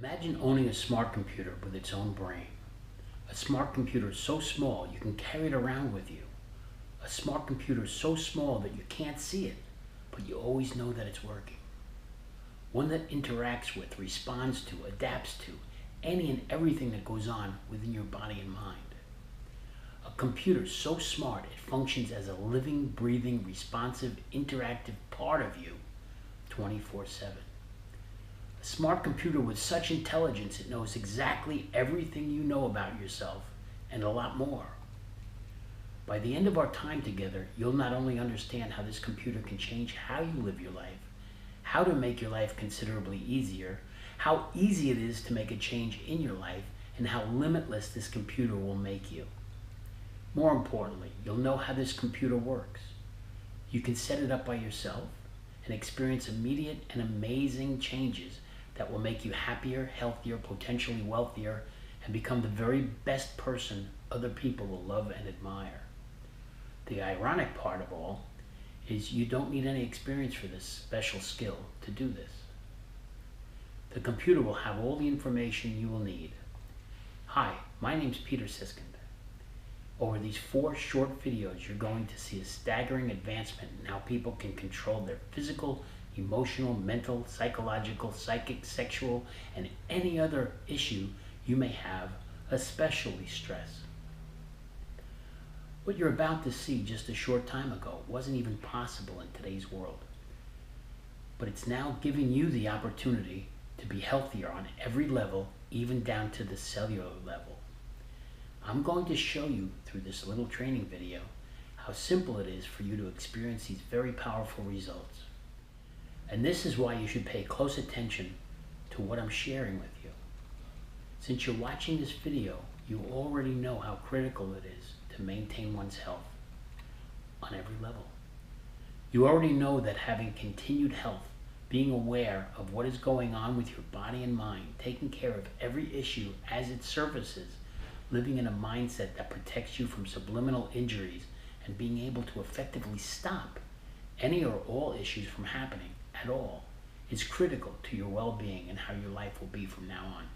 Imagine owning a smart computer with its own brain. A smart computer is so small you can carry it around with you. A smart computer is so small that you can't see it, but you always know that it's working. One that interacts with, responds to, adapts to any and everything that goes on within your body and mind. A computer so smart it functions as a living, breathing, responsive, interactive part of you 24/7. A smart computer with such intelligence it knows exactly everything you know about yourself and a lot more. By the end of our time together, you'll not only understand how this computer can change how you live your life, how to make your life considerably easier, how easy it is to make a change in your life, and how limitless this computer will make you. More importantly, you'll know how this computer works. You can set it up by yourself and experience immediate and amazing changes that will make you happier, healthier, potentially wealthier, and become the very best person other people will love and admire. The ironic part of all is you don't need any experience for this special skill to do this. The computer will have all the information you will need. Hi, my name's Peter Siskind. Over these 4 short videos, you're going to see a staggering advancement in how people can control their physical, emotional, mental, psychological, psychic, sexual, and any other issue you may have, especially stress. What you're about to see just a short time ago wasn't even possible in today's world. But it's now giving you the opportunity to be healthier on every level, even down to the cellular level. I'm going to show you through this little training video how simple it is for you to experience these very powerful results. And this is why you should pay close attention to what I'm sharing with you. Since you're watching this video, you already know how critical it is to maintain one's health on every level. You already know that having continued health, being aware of what is going on with your body and mind, taking care of every issue as it surfaces, living in a mindset that protects you from subliminal injuries, and being able to effectively stop any or all issues from happening at all is critical to your well-being and how your life will be from now on.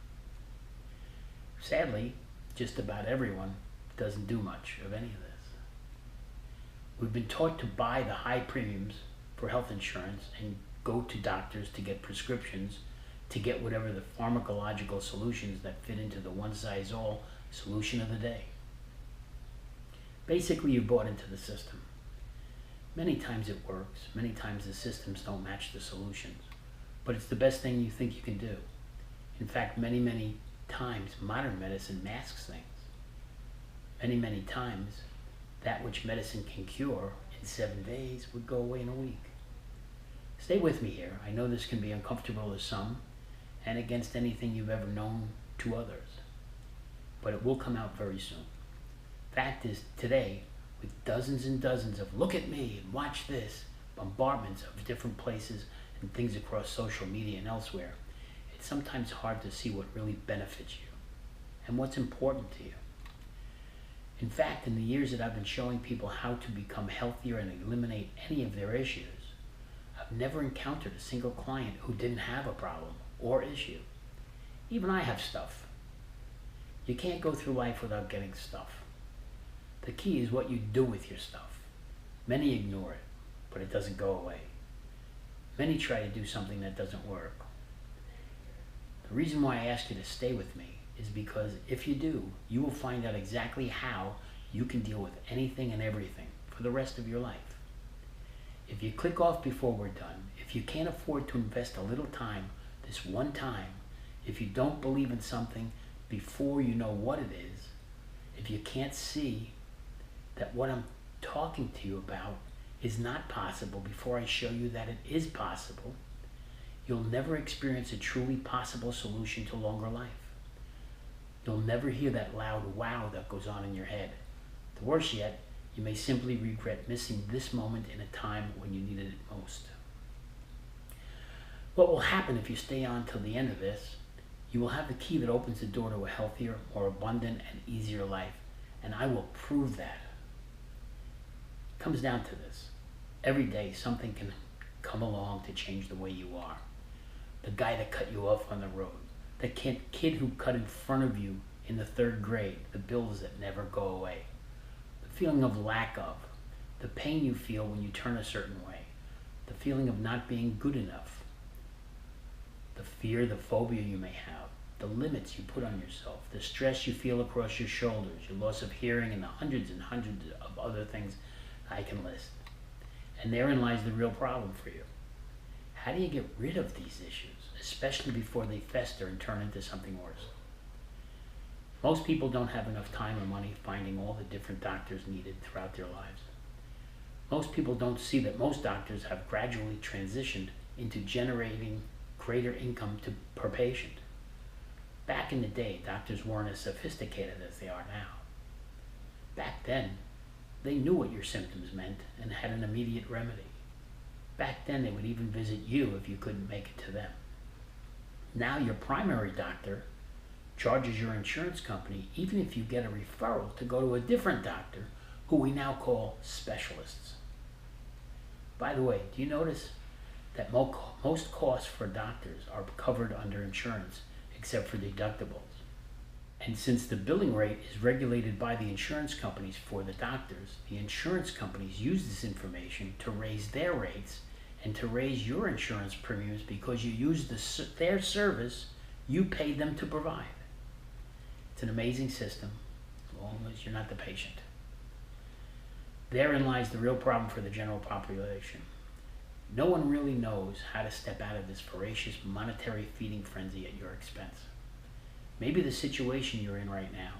Sadly, just about everyone doesn't do much of any of this. We've been taught to buy the high premiums for health insurance and go to doctors to get prescriptions to get whatever the pharmacological solutions that fit into the one-size-all solution of the day. Basically, you bought into the system. Many times it works, many times the systems don't match the solutions, but it's the best thing you think you can do. In fact, many times modern medicine masks things. Many times that which medicine can cure in 7 days would go away in a week. Stay with me here. I know this can be uncomfortable to some and against anything you've ever known to others, but it will come out very soon. Fact is, today, with dozens and dozens of look at me and watch this, bombardments of different places and things across social media and elsewhere, it's sometimes hard to see what really benefits you and what's important to you. In fact, in the years that I've been showing people how to become healthier and eliminate any of their issues, I've never encountered a single client who didn't have a problem or issue. Even I have stuff. You can't go through life without getting stuff. The key is what you do with your stuff. Many ignore it, but it doesn't go away. Many try to do something that doesn't work. The reason why I ask you to stay with me is because if you do, you will find out exactly how you can deal with anything and everything for the rest of your life. If you click off before we're done, if you can't afford to invest a little time, this one time, if you don't believe in something before you know what it is, if you can't see that what I'm talking to you about is not possible before I show you that it is possible, you'll never experience a truly possible solution to longer life. You'll never hear that loud wow that goes on in your head. The worse yet, you may simply regret missing this moment in a time when you needed it most. What will happen if you stay on till the end of this? You will have the key that opens the door to a healthier, more abundant, and easier life, and I will prove that. It comes down to this. Every day something can come along to change the way you are. The guy that cut you off on the road, The kid who cut in front of you in the third grade, the bills that never go away, the feeling of lack of, the pain you feel when you turn a certain way, the feeling of not being good enough, the fear, the phobia you may have, the limits you put on yourself, the stress you feel across your shoulders, your loss of hearing, and the hundreds and hundreds of other things I can list. And therein lies the real problem for you. How do you get rid of these issues, especially before they fester and turn into something worse? Most people don't have enough time or money finding all the different doctors needed throughout their lives. Most people don't see that most doctors have gradually transitioned into generating greater income per patient. Back in the day, doctors weren't as sophisticated as they are now. Back then, they knew what your symptoms meant and had an immediate remedy. Back then, they would even visit you if you couldn't make it to them. Now your primary doctor charges your insurance company even if you get a referral to go to a different doctor who we now call specialists. By the way, do you notice that most costs for doctors are covered under insurance except for deductibles? And since the billing rate is regulated by the insurance companies for the doctors, the insurance companies use this information to raise their rates and to raise your insurance premiums because you use their service you paid them to provide. It's an amazing system, as long as you're not the patient. Therein lies the real problem for the general population. No one really knows how to step out of this voracious monetary feeding frenzy at your expense. Maybe the situation you're in right now,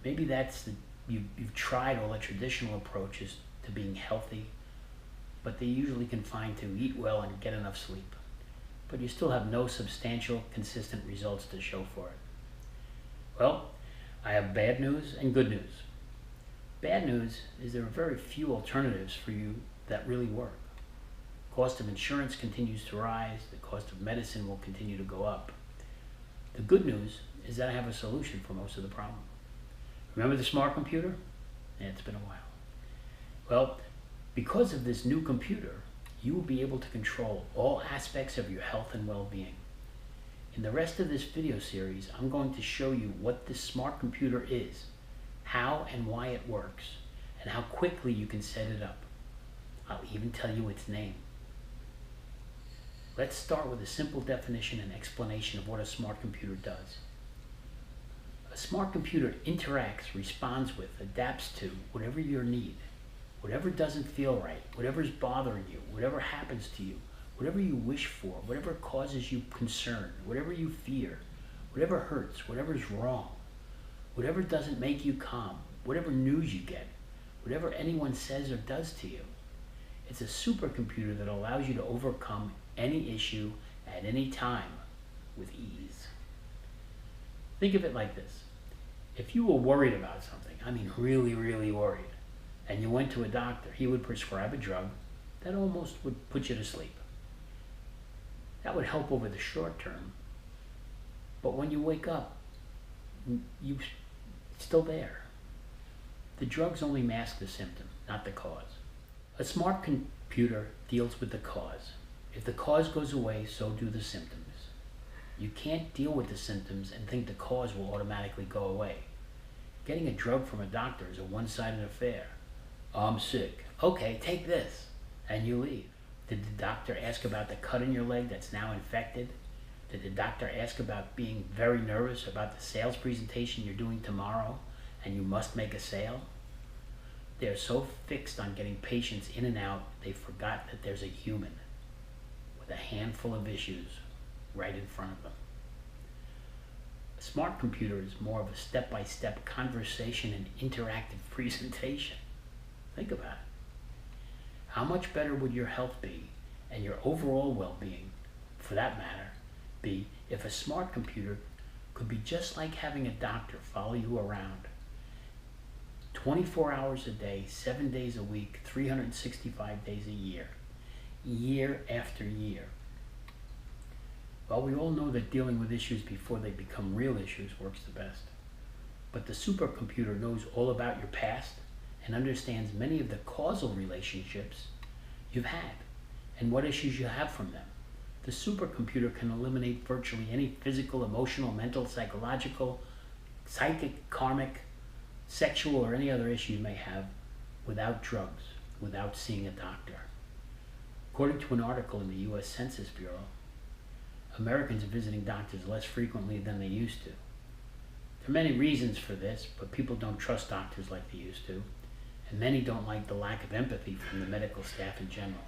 maybe that's you've tried all the traditional approaches to being healthy, but they usually confine to eat well and get enough sleep. But you still have no substantial, consistent results to show for it. Well, I have bad news and good news. Bad news is there are very few alternatives for you that really work. The cost of insurance continues to rise. The cost of medicine will continue to go up. The good news is that I have a solution for most of the problem. Remember the smart computer? Yeah, it's been a while. Well, because of this new computer, you will be able to control all aspects of your health and well-being. In the rest of this video series, I'm going to show you what this smart computer is, how and why it works, and how quickly you can set it up. I'll even tell you its name. Let's start with a simple definition and explanation of what a smart computer does. A smart computer interacts, responds with, adapts to whatever your need, whatever doesn't feel right, whatever's bothering you, whatever happens to you, whatever you wish for, whatever causes you concern, whatever you fear, whatever hurts, whatever's wrong, whatever doesn't make you calm, whatever news you get, whatever anyone says or does to you. It's a supercomputer that allows you to overcome any issue at any time with ease. Think of it like this. If you were worried about something, I mean really, really worried, and you went to a doctor, he would prescribe a drug that almost would put you to sleep. That would help over the short term, but when you wake up, you're still there. The drugs only mask the symptom, not the cause. A smart computer deals with the cause. If the cause goes away, so do the symptoms. You can't deal with the symptoms and think the cause will automatically go away. Getting a drug from a doctor is a one-sided affair. I'm sick. Okay, take this. And you leave. Did the doctor ask about the cut in your leg that's now infected? Did the doctor ask about being very nervous about the sales presentation you're doing tomorrow and you must make a sale? They're so fixed on getting patients in and out, they forgot that there's a human with a handful of issues right in front of them. A smart computer is more of a step-by-step conversation and interactive presentation. Think about it. How much better would your health be, and your overall well-being, for that matter, be if a smart computer could be just like having a doctor follow you around 24 hours a day, 7 days a week, 365 days a year, year after year? Well, we all know that dealing with issues before they become real issues works the best. But the supercomputer knows all about your past and understands many of the causal relationships you've had and what issues you have from them. The supercomputer can eliminate virtually any physical, emotional, mental, psychological, psychic, karmic, sexual, or any other issue you may have without drugs, without seeing a doctor. According to an article in the U.S. Census Bureau, Americans are visiting doctors less frequently than they used to. There are many reasons for this, but people don't trust doctors like they used to, and many don't like the lack of empathy from the medical staff in general.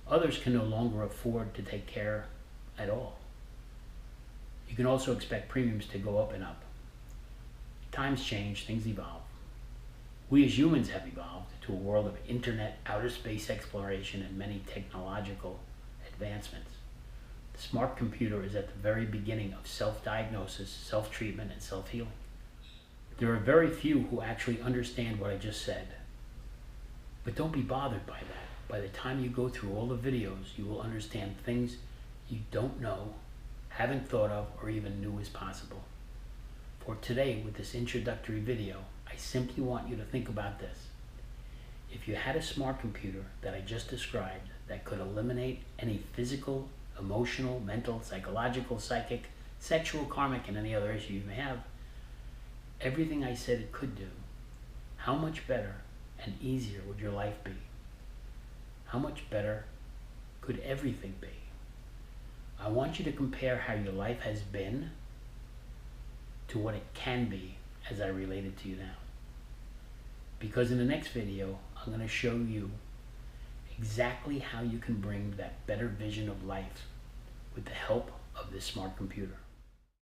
Others can no longer afford to take care at all. You can also expect premiums to go up and up. Times change, things evolve. We as humans have evolved to a world of internet, outer space exploration, and many technological advancements. The smart computer is at the very beginning of self-diagnosis, self-treatment, and self-healing. There are very few who actually understand what I just said. But don't be bothered by that. By the time you go through all the videos, you will understand things you don't know, haven't thought of, or even knew was possible. For today, with this introductory video, I simply want you to think about this. If you had a smart computer that I just described that could eliminate any physical, emotional, mental, psychological, psychic, sexual, karmic, and any other issue you may have, everything I said it could do, how much better and easier would your life be? How much better could everything be? I want you to compare how your life has been to what it can be as I relate it to you now. Because in the next video, I'm going to show you exactly how you can bring that better vision of life with the help of this smart computer.